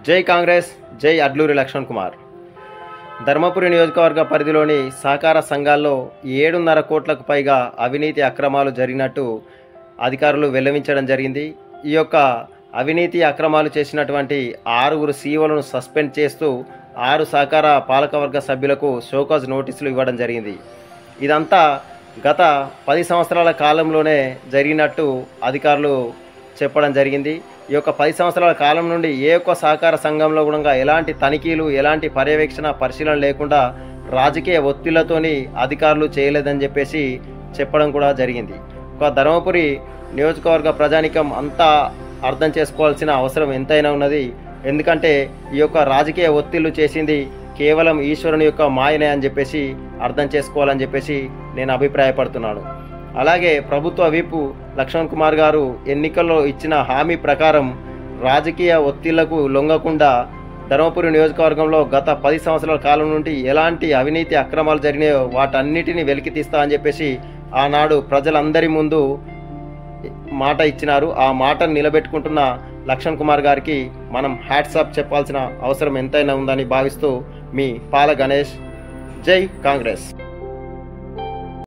జై కాంగ్రెస్, జై అడ్లూరి లక్ష్మణ్ కుమార్. ధర్మపురి నియోజకవర్గ పరిధిలోని సహకార సంఘాల్లో 7.5 కోట్లకు పైగా అవినీతి అక్రమాలు జరిగినట్టు అధికారులు వెల్లడించడం జరిగింది. ఈ యొక్క అవినీతి అక్రమాలు చేసినటువంటి 6 సీఓలను సస్పెండ్ చేస్తూ 6 సహకార పాలకవర్గ సభ్యులకు షోకాజ్ నోటీసులు ఇవ్వడం జరిగింది. ఇదంతా గత 10 సంవత్సరాల కాలంలోనే జరిగినట్టు అధికారులు చెప్పడం జరిగింది. ఈ యొక్క 10 సంవత్సరాల కాలం నుండి ఏ ఒక్క సహకార సంఘంలో కూడా ఎలాంటి తనిఖీలు, ఎలాంటి పర్యవేక్షణ, పరిశీలన లేకుండా రాజకీయ ఒత్తిళ్లతోని అధికారులు చేయలేదని చెప్పేసి చెప్పడం కూడా జరిగింది. ఒక ధర్మపురి నియోజకవర్గ ప్రజానికం అంతా అర్థం చేసుకోవాల్సిన అవసరం ఎంతైనా ఉన్నది. ఎందుకంటే ఈ యొక్క రాజకీయ ఒత్తిళ్లు చేసింది కేవలం ఈశ్వరుని యొక్క మాయనే అని చెప్పేసి అర్థం చేసుకోవాలని చెప్పేసి నేను అభిప్రాయపడుతున్నాను. అలాగే ప్రభుత్వ విప్ లక్ష్మణ్ కుమార్ గారు ఎన్నికల్లో ఇచ్చిన హామీ ప్రకారం రాజకీయ ఒత్తిళ్లకు లొంగకుండా ధర్మపురి నియోజకవర్గంలో గత 10 సంవత్సరాల కాలం నుండి ఎలాంటి అవినీతి అక్రమాలు జరిగినాయో వాటన్నిటిని వెలికి తీస్తా అని చెప్పేసి ఆనాడు ప్రజలందరి ముందు మాట ఇచ్చినారు. ఆ మాటను నిలబెట్టుకుంటున్న లక్ష్మణ్ కుమార్ గారికి మనం హ్యాట్సాప్ చెప్పాల్సిన అవసరం ఎంతైనా ఉందని భావిస్తూ మీ పాల గణేష్. జై కాంగ్రెస్.